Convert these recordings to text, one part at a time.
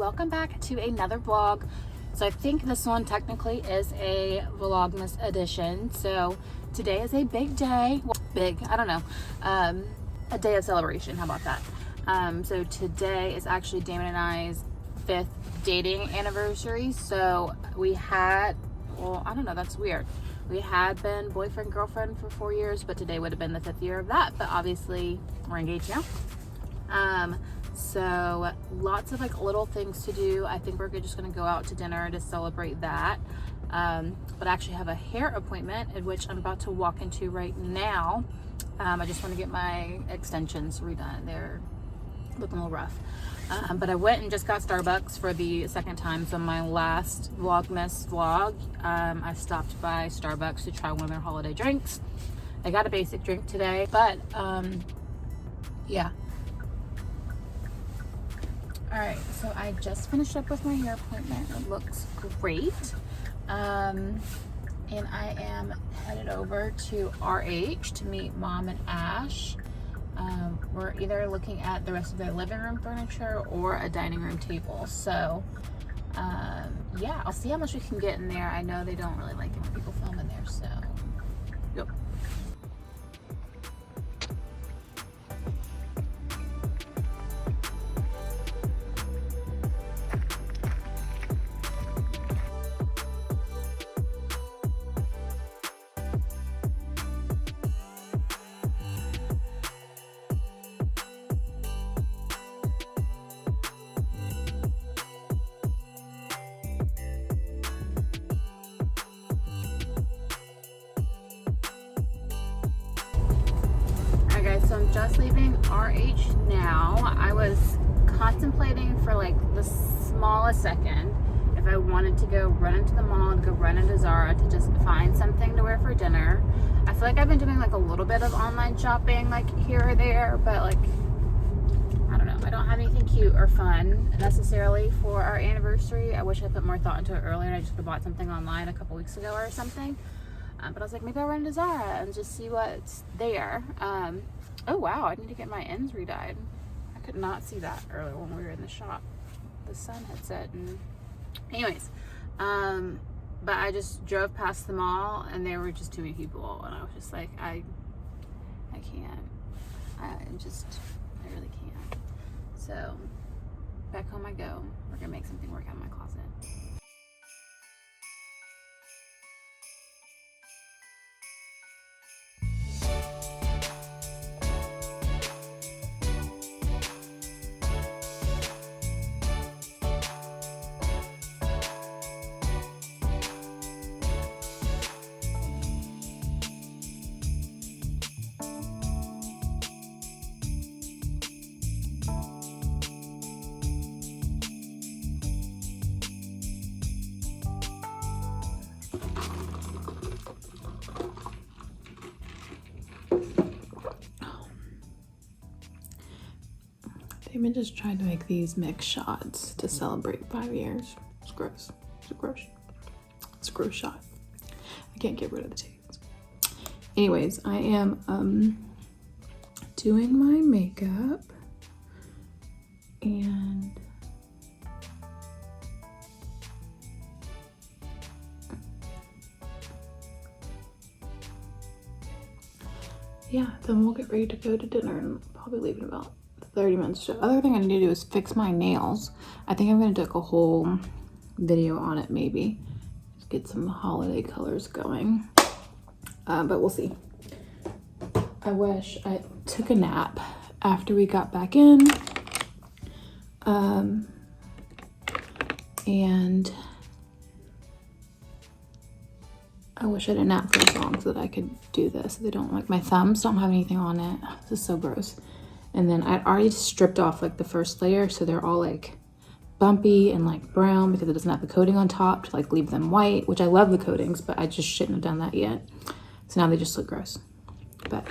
welcome back to another vlog. So I think this one technically is a Vlogmas edition. So today is a big day. Well, big, I don't know. A day of celebration, how about that? So today is actually Damon and I's 5th dating anniversary. So we had, well, I don't know, that's weird. We had been boyfriend, girlfriend for 4 years, but today would have been the 5th year of that. But obviously we're engaged now. So lots of like little things to do. I think we're just gonna go out to dinner to celebrate that. But I actually have a hair appointment in which I'm about to walk into right now. I just want to get my extensions redone. They're looking a little rough. But I went and just got Starbucks for the second time. So my last Vlogmas vlog, I stopped by Starbucks to try one of their holiday drinks. I got a basic drink today, but yeah. All right, so I just finished up with my hair appointment. It looks great. And I am headed over to RH to meet Mom and Ash. We're either looking at the rest of their living room furniture or a dining room table. So yeah, I'll see how much we can get in there. I know they don't really like it when people film in there, so yep. So I'm just leaving RH now. I was contemplating for like the smallest second if I wanted to go run into the mall and go run into Zara to just find something to wear for dinner. I feel like I've been doing like a little bit of online shopping like here or there, but like I don't know, I don't have anything cute or fun necessarily for our anniversary. I wish I put more thought into it earlier and I just bought something online a couple weeks ago or something. But I was like, maybe I'll run into Zara and just see what's there. Oh wow, I need to get my ends redyed. I could not see that earlier when we were in the shop. The sun had set and anyways, but I just drove past the mall and there were just too many people and I was just like, I can't. I really can't. So back home I go. We're gonna make something work out in my closet. Damon just tried to make these mix shots to celebrate 5 years. It's gross. It's gross. It's a gross shot. I can't get rid of the taste. Anyways, I am doing my makeup and yeah, then we'll get ready to go to dinner and probably leave in about 30 minutes. The other thing I need to do is fix my nails. I think I'm gonna do like a whole video on it maybe. Just get some holiday colors going. But we'll see. I wish I took a nap after we got back in. And I wish I had a nap for as long so that I could do this. They don't like, my thumbs don't have anything on it. This is so gross. And then I'd already stripped off like the first layer, so they're all like bumpy and like brown because it doesn't have the coating on top to like leave them white, which I love the coatings, but I just shouldn't have done that yet. So now they just look gross. But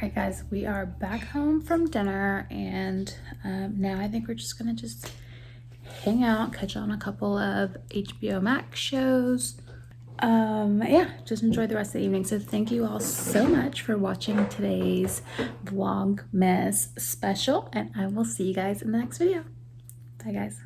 right, guys, we are back home from dinner, and now I think we're just gonna hang out, catch on a couple of HBO Max shows. Yeah, just enjoy the rest of the evening. So thank you all so much for watching today's Vlogmas special, and I will see you guys in the next video. Bye, guys.